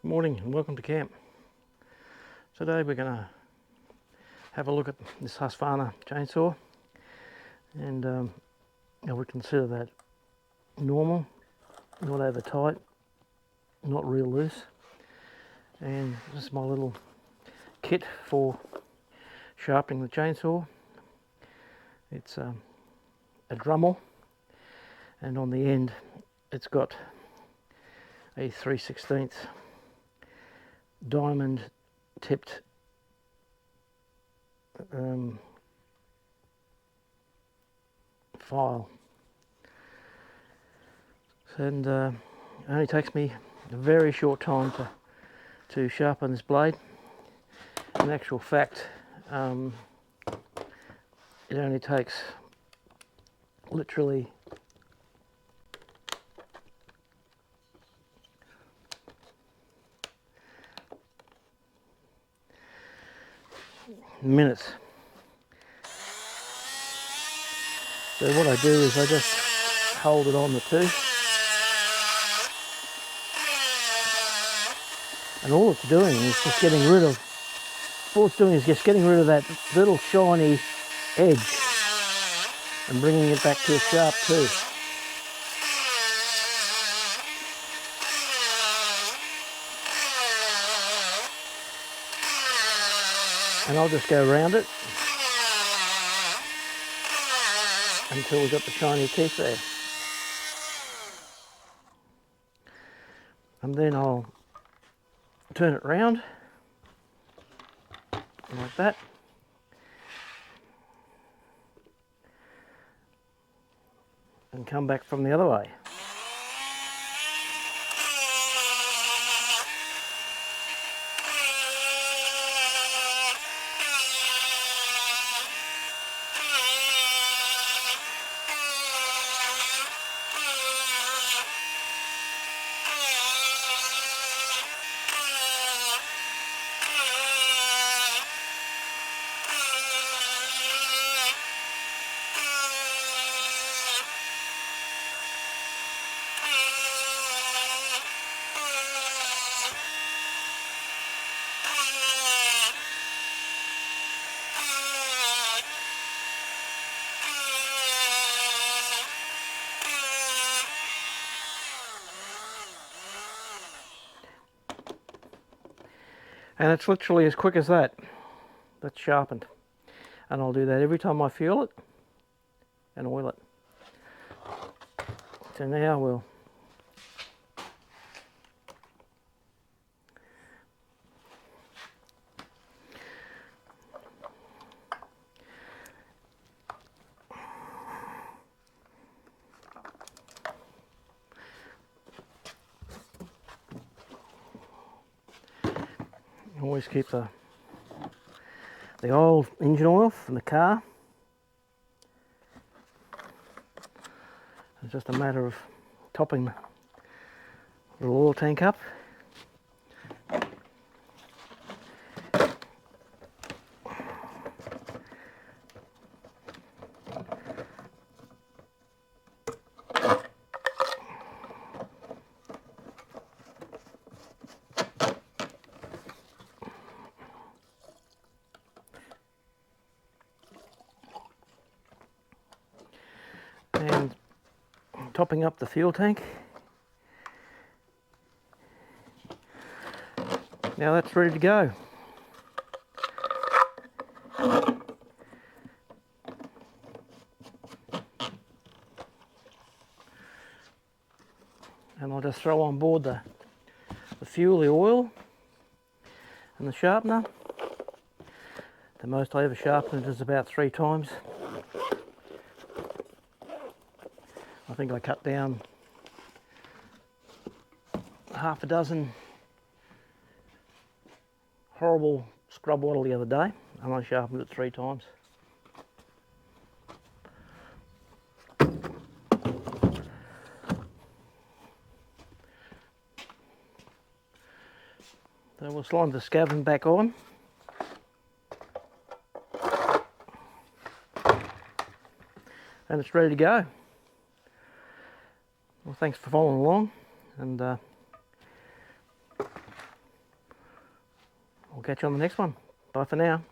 Good morning and welcome to camp. Today we're going to have a look at this Husqvarna chainsaw, and I would consider that normal, not over tight, not real loose. And this is my little kit for sharpening the chainsaw. It's a Dremel, and on the end it's got a 3/16 diamond tipped file, and it only takes me a very short time to sharpen this blade. In actual fact, it only takes literally minutes. So what I do is I just hold it on the tooth, and all it's doing is just getting rid of, that little shiny edge and bringing it back to a sharp tooth. And I'll just go around it until we've got the shiny teeth there. And then I'll turn it round like that. And come back from the other way. And it's literally as quick as that. That's sharpened. And I'll do that every time I fuel it and oil it. So now we'll always keep the old engine oil from the car. It's just a matter of topping the little oil tank up. And topping up the fuel tank. Now that's ready to go. And I'll just throw on board the fuel, the oil, and the sharpener. The most I ever sharpened it is about 3 times. I think I cut down half a dozen horrible scrub wattle the other day, and I sharpened it 3 times. So we'll slide the scavenge back on. And it's ready to go. Well, thanks for following along, and We'll catch you on the next one. Bye for now.